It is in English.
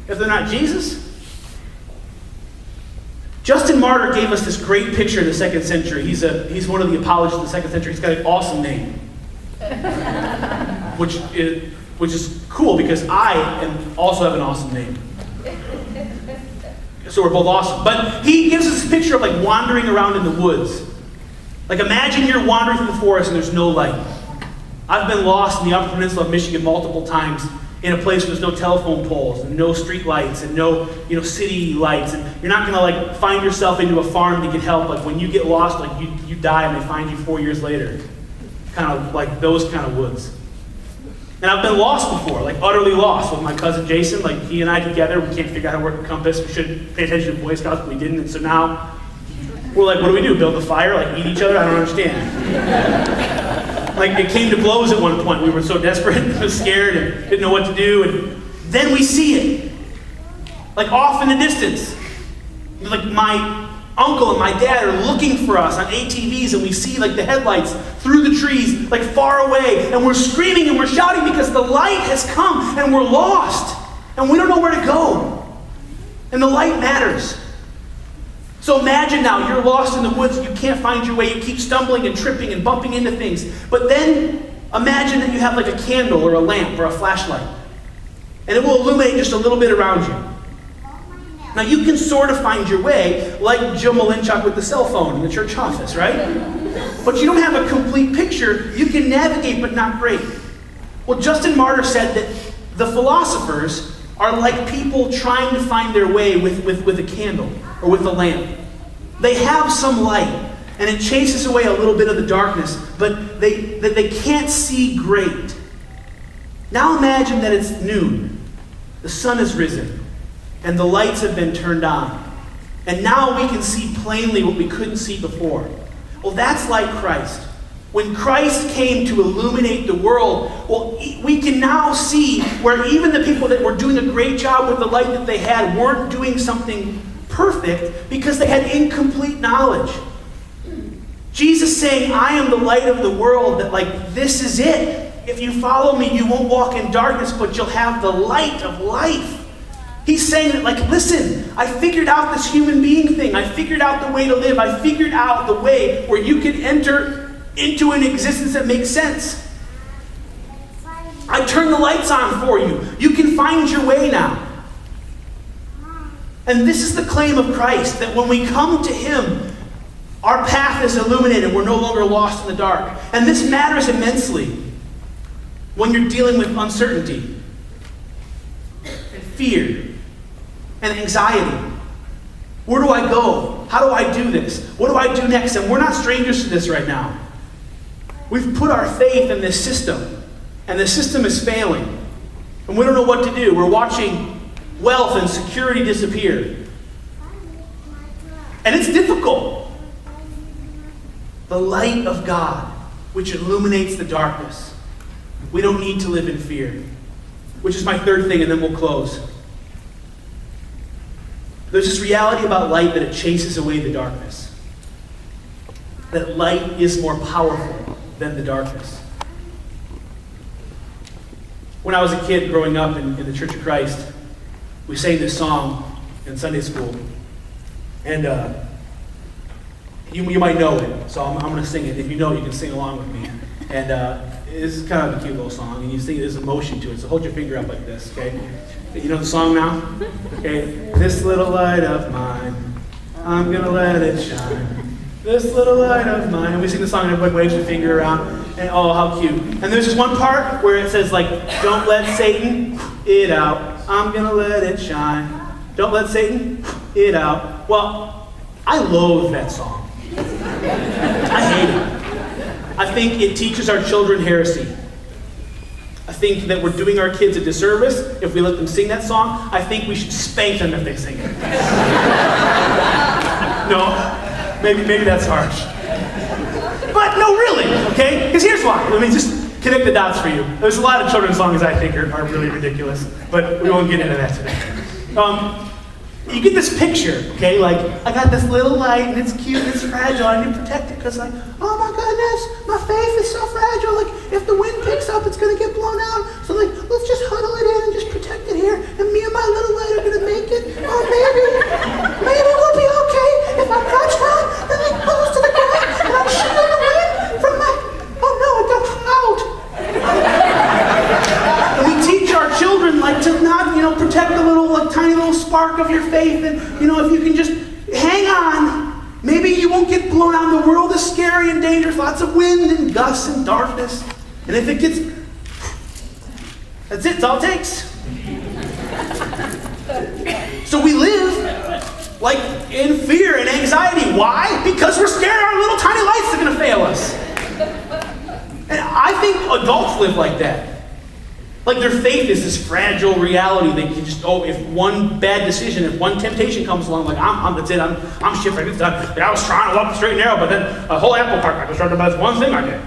if they're not Jesus? Justin Martyr gave us this great picture in the 2nd century. He's one of the apologists of the 2nd century. He's got an awesome name. which is cool because I also have an awesome name. So we're both awesome. But he gives us this picture of like wandering around in the woods. Like imagine you're wandering through the forest and there's no light. I've been lost in the Upper Peninsula of Michigan multiple times in a place where there's no telephone poles and no street lights and no city lights, and you're not gonna like find yourself into a farm to get help. Like when you get lost, like you die and they find you 4 years later. Kind of like those kind of woods. And I've been lost before, like utterly lost with my cousin Jason. Like he and I together, we can't figure out how to work a compass. We should pay attention to Boy Scouts, but we didn't. And so now we're like, what do? Build a fire? Like eat each other? I don't understand. Like it came to blows at one point. We were so desperate and scared and didn't know what to do. And then we see it. Like off in the distance. Like my uncle and my dad are looking for us on ATVs, and we see like the headlights through the trees, like far away, and we're screaming and we're shouting because the light has come and we're lost and we don't know where to go. And the light matters. So imagine now you're lost in the woods, you can't find your way, you keep stumbling and tripping and bumping into things. But then imagine that you have like a candle or a lamp or a flashlight, and it will illuminate just a little bit around you. Now you can sort of find your way like Joe Malinchuk with the cell phone in the church office, right? But you don't have a complete picture. You can navigate, but not great. Well, Justin Martyr said that the philosophers are like people trying to find their way with a candle or with a lamp. They have some light, and it chases away a little bit of the darkness, but they can't see great. Now imagine that it's noon. The sun has risen. And the lights have been turned on. And now we can see plainly what we couldn't see before. Well, that's like Christ. When Christ came to illuminate the world, well, we can now see where even the people that were doing a great job with the light that they had weren't doing something perfect because they had incomplete knowledge. Jesus saying, I am the light of the world, that like this is it. If you follow me, you won't walk in darkness, but you'll have the light of life. He's saying that, like, listen, I figured out this human being thing. I figured out the way to live. I figured out the way where you can enter into an existence that makes sense. I turned the lights on for you. You can find your way now. And this is the claim of Christ, that when we come to Him, our path is illuminated. We're no longer lost in the dark. And this matters immensely when you're dealing with uncertainty and fear and anxiety. Where do I go? How do I do this? What do I do next? And we're not strangers to this right now. We've put our faith in this system, and the system is failing. And we don't know what to do. We're watching wealth and security disappear. And it's difficult. The light of God, which illuminates the darkness. We don't need to live in fear. Which is my third thing, and then we'll close. There's this reality about light that it chases away the darkness. That light is more powerful than the darkness. When I was a kid growing up in the Church of Christ, we sang this song in Sunday school. And you might know it, so I'm going to sing it. If you know it, you can sing along with me. And it's kind of a cute little song, and you sing, there's emotion to it, so hold your finger up like this, okay? You know the song now? Okay. This little light of mine, I'm gonna let it shine. This little light of mine. And we sing the song and everybody waves their finger around. And oh, how cute. And there's this one part where it says like, don't let Satan it out. I'm gonna let it shine. Don't let Satan it out. Well, I loathe that song. I hate it. I think it teaches our children heresy. I think that we're doing our kids a disservice if we let them sing that song. I think we should spank them if they sing it. No, maybe that's harsh. But no, really, okay? Because here's why. Let me just connect the dots for you. There's a lot of children's songs I think are really ridiculous, but we won't get into that today. You get this picture, okay? Like, I got this little light, and it's cute, and it's fragile, I need to protect it, because like, oh my goodness, my faith is so fragile, like, if the wind picks up, it's going to get blown out, so like, let's just huddle it in and just protect it here, and me and my little light are spark of your faith, and if you can just hang on, maybe you won't get blown out. The world is scary and dangerous, lots of wind and gusts and darkness. And if it gets, that's it, it's all it takes. So we live like in fear and anxiety. Why? Because we're scared our little tiny lights are going to fail us. And I think adults live like that. Like their faith is this fragile reality. They can just, if one bad decision, if one temptation comes along, like that's it, I'm shipwrecked. It's done. Like, I was trying to walk the straight and narrow, but then a whole apple cart got distracted by this one thing I did.